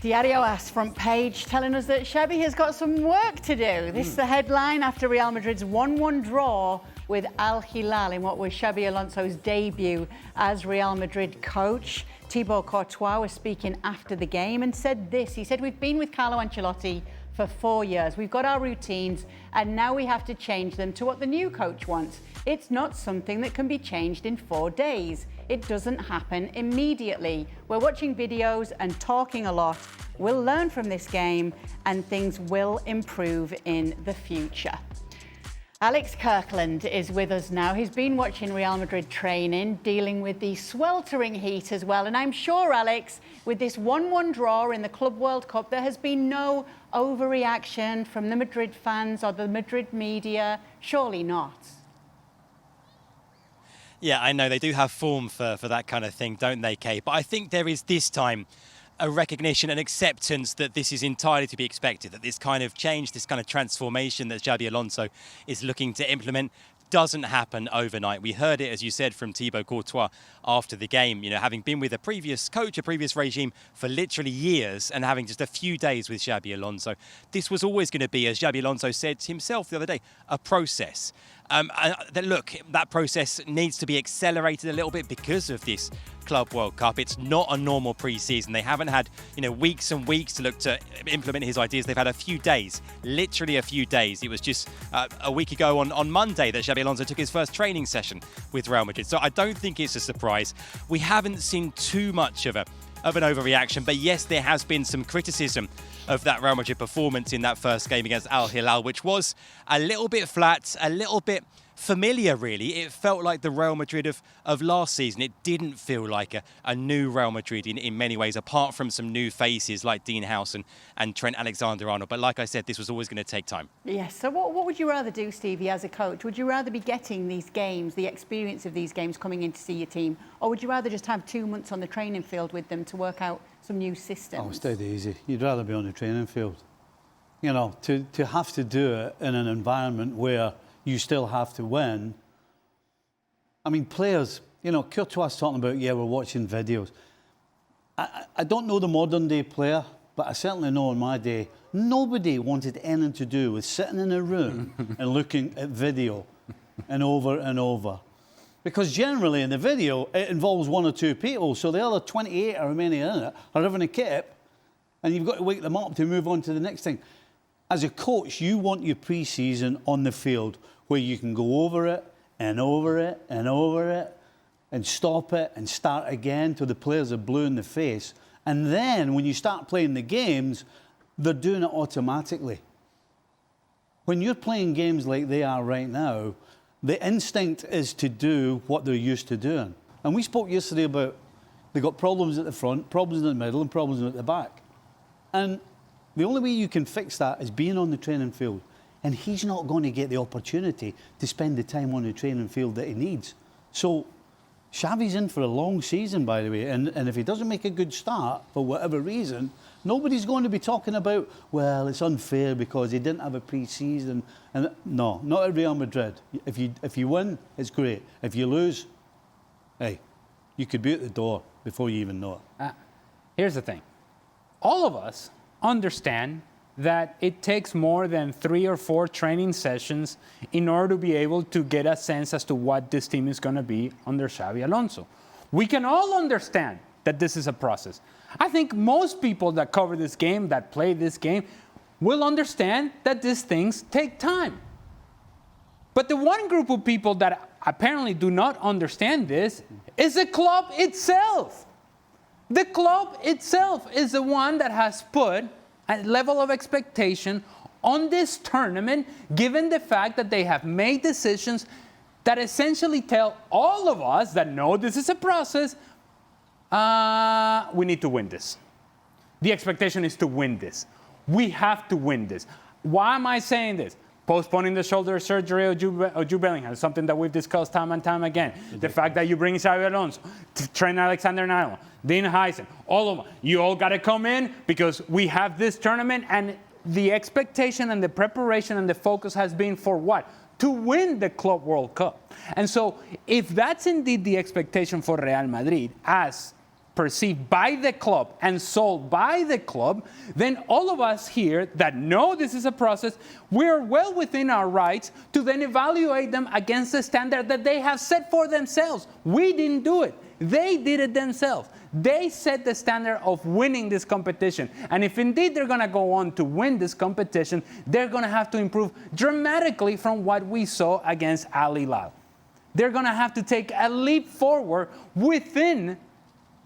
Diario AS front page telling us that Xavi has got some work to do. This is the headline after Real Madrid's 1-1 draw with Al Hilal in what was Xabi Alonso's debut as Real Madrid coach. Thibaut Courtois was speaking after the game and said this. He said, "We've been with Carlo Ancelotti for 4 years. We've got our routines and now we have to change them to what the new coach wants. It's not something that can be changed in 4 days. It doesn't happen immediately. We're watching videos and talking a lot. We'll learn from this game and things will improve in the future." Alex Kirkland is with us now. He's been watching Real Madrid training, dealing with the sweltering heat as well. And I'm sure, Alex, with this 1-1 draw in the Club World Cup, there has been no overreaction from the Madrid fans or the Madrid media. Surely not. Yeah, I know they do have form for that kind of thing, don't they, Kay? But I think there is this time a recognition and acceptance that this is entirely to be expected, that this kind of change, this kind of transformation that Xabi Alonso is looking to implement doesn't happen overnight. We heard it, as you said, from Thibaut Courtois after the game, you know, having been with a previous coach, a previous regime for literally years and having just a few days with Xabi Alonso. This was always going to be, as Xabi Alonso said himself the other day, a process. Look, that process needs to be accelerated a little bit because of this Club World Cup. It's not a normal pre-season. They haven't had, weeks and weeks to look to implement his ideas. They've had a few days, literally a few days. It was just a week ago on Monday that Xabi Alonso took his first training session with Real Madrid. So I don't think it's a surprise. We haven't seen too much of an overreaction, but yes, there has been some criticism of that Real Madrid performance in that first game against Al Hilal, which was a little bit flat, a little bit familiar, really. It felt like the Real Madrid of last season. It didn't feel like a new Real Madrid in many ways, apart from some new faces like Dean House and Trent Alexander-Arnold. But like I said, this was always going to take time. Yes, so what would you rather do, Stevie, as a coach? Would you rather be getting these games, the experience of these games, coming in to see your team, or would you rather just have 2 months on the training field with them to work out some new systems? Oh, it's dead easy. You'd rather be on the training field. To have to do it in an environment where you still have to win. I mean, players, Courtois talking about, we're watching videos. I don't know the modern day player, but I certainly know in my day, nobody wanted anything to do with sitting in a room and looking at video and over. Because generally in the video, it involves 1 or 2 people, so the other 28 or how many in it are having a kip, and you've got to wake them up to move on to the next thing. As a coach, you want your pre-season on the field where you can go over it and over it and over it and stop it and start again till the players are blue in the face. And then when you start playing the games, they're doing it automatically. When you're playing games like they are right now, the instinct is to do what they're used to doing. And we spoke yesterday about they've got problems at the front, problems in the middle and problems at the back. And the only way you can fix that is being on the training field. And he's not going to get the opportunity to spend the time on the training field that he needs. So Xavi's in for a long season, by the way. And if he doesn't make a good start, for whatever reason, nobody's going to be talking about, well, it's unfair because he didn't have a pre-season. And no, not at Real Madrid. If you win, it's great. If you lose, hey, you could be at the door before you even know it. Here's the thing. All of us understand that it takes more than 3 or 4 training sessions in order to be able to get a sense as to what this team is going to be under Xabi Alonso. We can all understand that this is a process. I think most people that cover this game, that play this game, will understand that these things take time. But the one group of people that apparently do not understand this is the club itself. The club itself is the one that has put a level of expectation on this tournament, given the fact that they have made decisions that essentially tell all of us that no, this is a process, we need to win this. The expectation is to win this. We have to win this. Why am I saying this? Postponing the shoulder surgery of Jude Bellingham, something that we've discussed time and time again. The fact that you bring Xabi Alonso, Trent Alexander-Arnold, Dean Heisen, all of them. You all got to come in because we have this tournament, and the expectation and the preparation and the focus has been for what? To win the Club World Cup. And so if that's indeed the expectation for Real Madrid, as perceived by the club and sold by the club, then all of us here that know this is a process, we're well within our rights to then evaluate them against the standard that they have set for themselves. We didn't do it. They did it themselves. They set the standard of winning this competition. And if indeed they're going to go on to win this competition, they're going to have to improve dramatically from what we saw against Al Hilal. They're going to have to take a leap forward within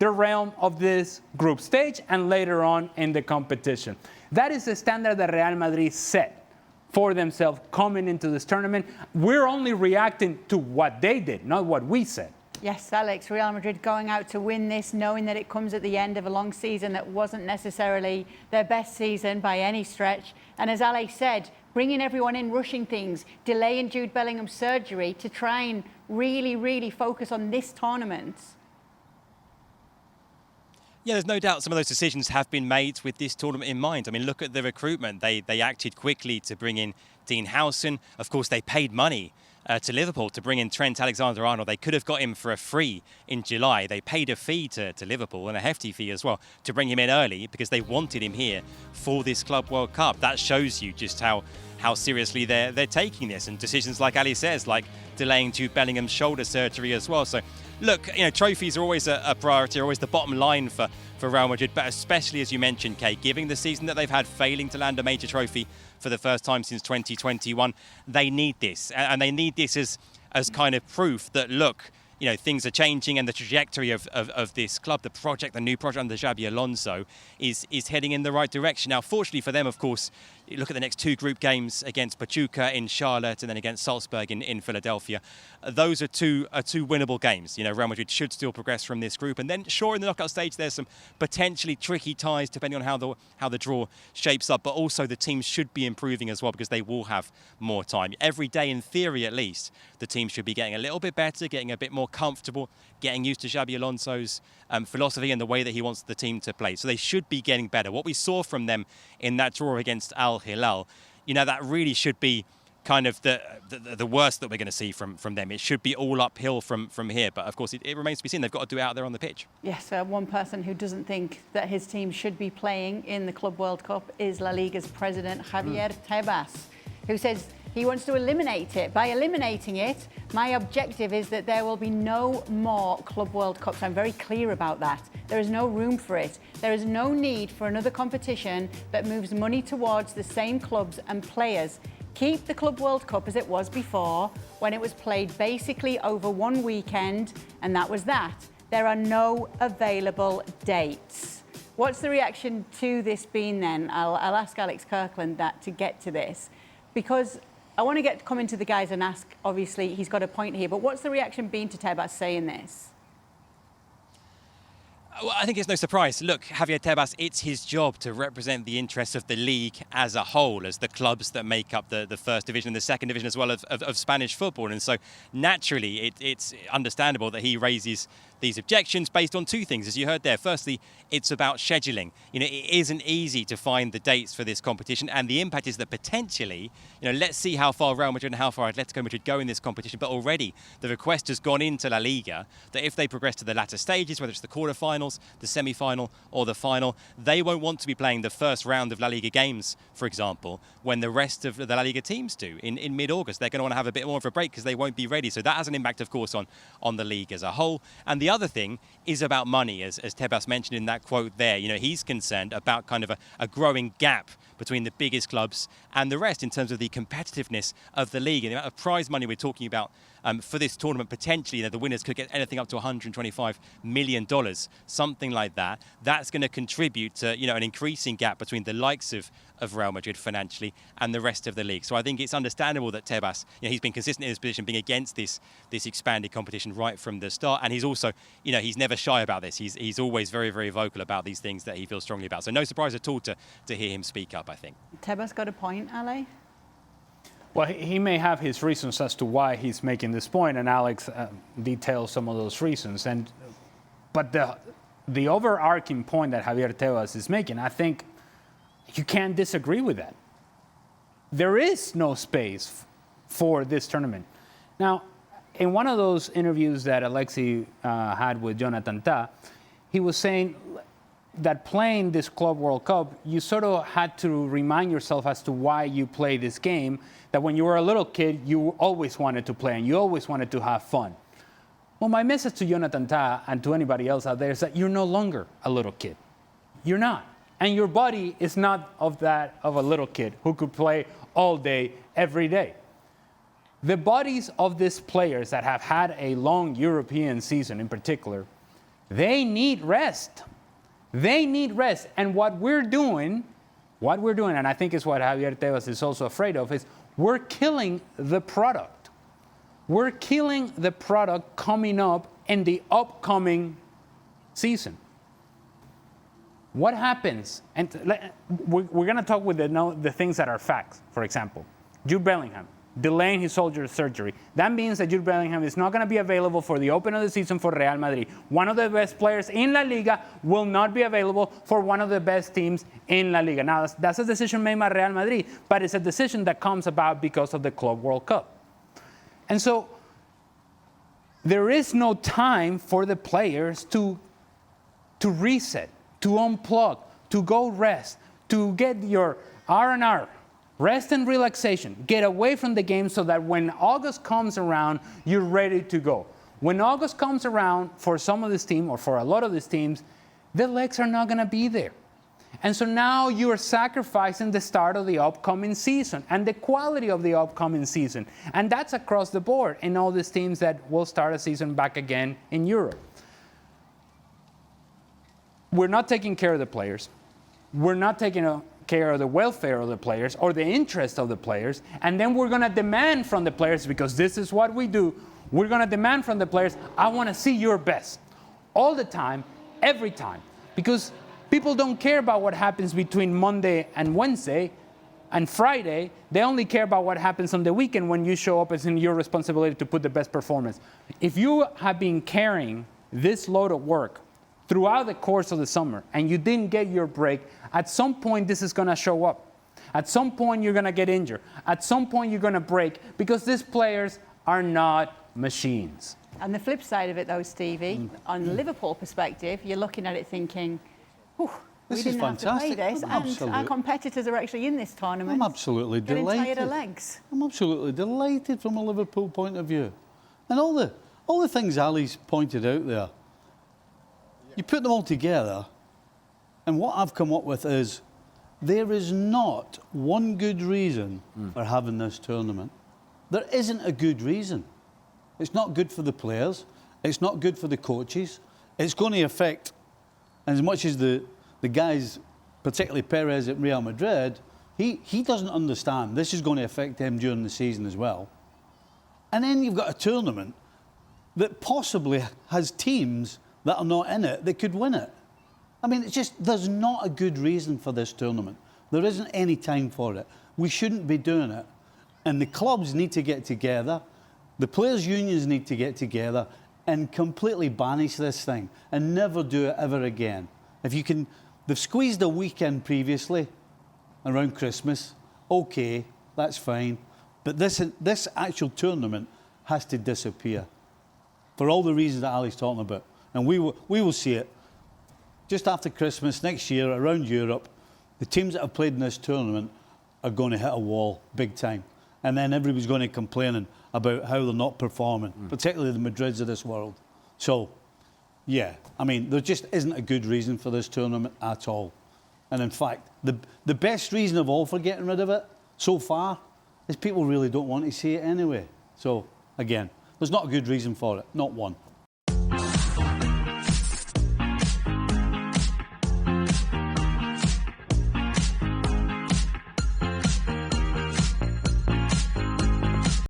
the realm of this group stage and later on in the competition. That is the standard that Real Madrid set for themselves coming into this tournament. We're only reacting to what they did, not what we said. Yes, Alex, Real Madrid going out to win this, knowing that it comes at the end of a long season that wasn't necessarily their best season by any stretch. And as Alex said, bringing everyone in, rushing things, delaying Jude Bellingham's surgery to try and really focus on this tournament. Yeah, there's no doubt some of those decisions have been made with this tournament in mind. I mean, look at the recruitment. They acted quickly to bring in Dean Howson. Of course, they paid money to Liverpool to bring in Trent Alexander-Arnold. They could have got him for a free in July. They paid a fee to Liverpool, and a hefty fee as well, to bring him in early because they wanted him here for this Club World Cup. That shows you just how seriously they're taking this, and decisions like Ali says, like delaying Jude Bellingham's shoulder surgery as well. So look, trophies are always a priority, always the bottom line for Real Madrid, but especially, as you mentioned, Kate, given the season that they've had, failing to land a major trophy for the first time since 2021, they need this, and they need this as kind of proof that, look, things are changing and the trajectory of this club, the new project under Xabi Alonso is heading in the right direction. Now, fortunately for them, of course, you look at the next two group games against Pachuca in Charlotte and then against Salzburg in Philadelphia. Those are two winnable games. Real Madrid should still progress from this group. And then, sure, in the knockout stage, there's some potentially tricky ties depending on how the draw shapes up. But also the teams should be improving as well because they will have more time. Every day, in theory at least, the team should be getting a little bit better, getting a bit more comfortable, getting used to Xabi Alonso's philosophy and the way that he wants the team to play. So they should be getting better. What we saw from them in that draw against Al Hilal, that really should be kind of the worst that we're going to see from them. It should be all uphill from here. But of course, it remains to be seen. They've got to do it out there on the pitch. Yes, one person who doesn't think that his team should be playing in the Club World Cup is La Liga's president, Javier Tebas, who says he wants to eliminate it. By eliminating it, my objective is that there will be no more Club World Cups. I'm very clear about that. There is no room for it. There is no need for another competition that moves money towards the same clubs and players. Keep the Club World Cup as it was before, when it was played basically over one weekend, and that was that. There are no available dates. What's the reaction to this been then? I'll ask Alex Kirkland that to get to this, because I want to come into the guys and ask, obviously, he's got a point here, but what's the reaction been to Tebas saying this? Well, I think it's no surprise. Look, Javier Tebas, it's his job to represent the interests of the league as a whole, as the clubs that make up the first division and the second division as well of Spanish football. And so naturally, it's understandable that he raises these objections based on two things, as you heard there. Firstly, it's about scheduling. It isn't easy to find the dates for this competition, and the impact is that potentially, let's see how far Real Madrid and how far Atletico Madrid go in this competition. But already the request has gone into La Liga that if they progress to the latter stages, whether it's the quarterfinals, the semi-final or the final, they won't want to be playing the first round of La Liga games, for example, when the rest of the La Liga teams do in mid-August. They're going to want to have a bit more of a break because they won't be ready. So that has an impact, of course, on the league as a whole. And the other thing is about money, as Tebas mentioned in that quote there. He's concerned about kind of a growing gap between the biggest clubs and the rest in terms of the competitiveness of the league and the amount of prize money we're talking about for this tournament. Potentially, the winners could get anything up to $125 million, something like that. That's going to contribute to an increasing gap between the likes of Real Madrid financially and the rest of the league. So I think it's understandable that Tebas, he's been consistent in his position, being against this expanded competition right from the start. And he's also, he's never shy about this. He's always very, very vocal about these things that he feels strongly about. So no surprise at all to hear him speak up, I think. Tebas got a point, Ale? Well, he may have his reasons as to why he's making this point, and Alex details some of those reasons. But the overarching point that Javier Tebas is making, I think you can't disagree with that. There is no space for this tournament. Now, in one of those interviews that Alexi had with Jonathan Ta, he was saying that playing this Club World Cup, you sort of had to remind yourself as to why you play this game, that when you were a little kid, you always wanted to play and you always wanted to have fun. Well, my message to Jonathan Tah and to anybody else out there is that you're no longer a little kid. You're not. And your body is not of that of a little kid who could play all day, every day. The bodies of these players that have had a long European season in particular, they need rest. They need rest. And what we're doing, and I think it's what Javier Tebas is also afraid of, is we're killing the product. We're killing the product coming up in the upcoming season. What happens? And we're going to talk with the things that are facts. For example, Jude Bellingham delaying his shoulder surgery. That means that Jude Bellingham is not going to be available for the open of the season for Real Madrid. One of the best players in La Liga will not be available for one of the best teams in La Liga. Now, that's a decision made by Real Madrid, but it's a decision that comes about because of the Club World Cup. And so there is no time for the players to reset, to unplug, to go rest, to get your R&R, rest and relaxation, get away from the game so that when August comes around, you're ready to go. When August comes around, for some of this team, or for a lot of these teams, the legs are not going to be there. And so now you are sacrificing the start of the upcoming season and the quality of the upcoming season. And that's across the board in all these teams that will start a season back again in Europe. We're not taking care of the players. We're not taking care of the welfare of the players or the interest of the players. And then we're going to demand from the players, because this is what we do, we're going to demand from the players, I want to see your best. All the time, every time. Because people don't care about what happens between Monday and Wednesday and Friday. They only care about what happens on the weekend when you show up. It's in your responsibility to put the best performance. If you have been carrying this load of work throughout the course of the summer and you didn't get your break, at some point this is going to show up. At some point you're going to get injured. At some point you're going to break, because these players are not machines. And the flip side of it, though, Stevie, on the Liverpool perspective, you're looking at it thinking, we didn't have to play this, and our competitors are actually in this tournament. I'm absolutely getting delighted. tired of legs. I'm absolutely delighted from a Liverpool point of view. And all the things Ali's pointed out there, you put them all together, and what I've come up with is there is not one good reason for having this tournament. There isn't a good reason. It's not good for the players. It's not good for the coaches. It's going to affect, as much as the guys, particularly Perez at Real Madrid, he doesn't understand. This is going to affect him during the season as well. And then you've got a tournament that possibly has teams that are not in it that could win it. I mean, it's just, there's not a good reason for this tournament. There isn't any time for it. We shouldn't be doing it. And the clubs need to get together. The players' unions need to get together and completely banish this thing and never do it ever again. If you can, they've squeezed a weekend previously around Christmas. Okay, that's fine. But this actual tournament has to disappear for all the reasons that Ali's talking about. And we will see it just after Christmas next year around Europe. The teams that have played in this tournament are going to hit a wall big time. And then everybody's going to be complaining about how they're not performing, particularly the Madrids of this world. So, yeah, I mean, there just isn't a good reason for this tournament at all. And in fact, the best reason of all for getting rid of it so far is people really don't want to see it anyway. So, again, there's not a good reason for it, not one.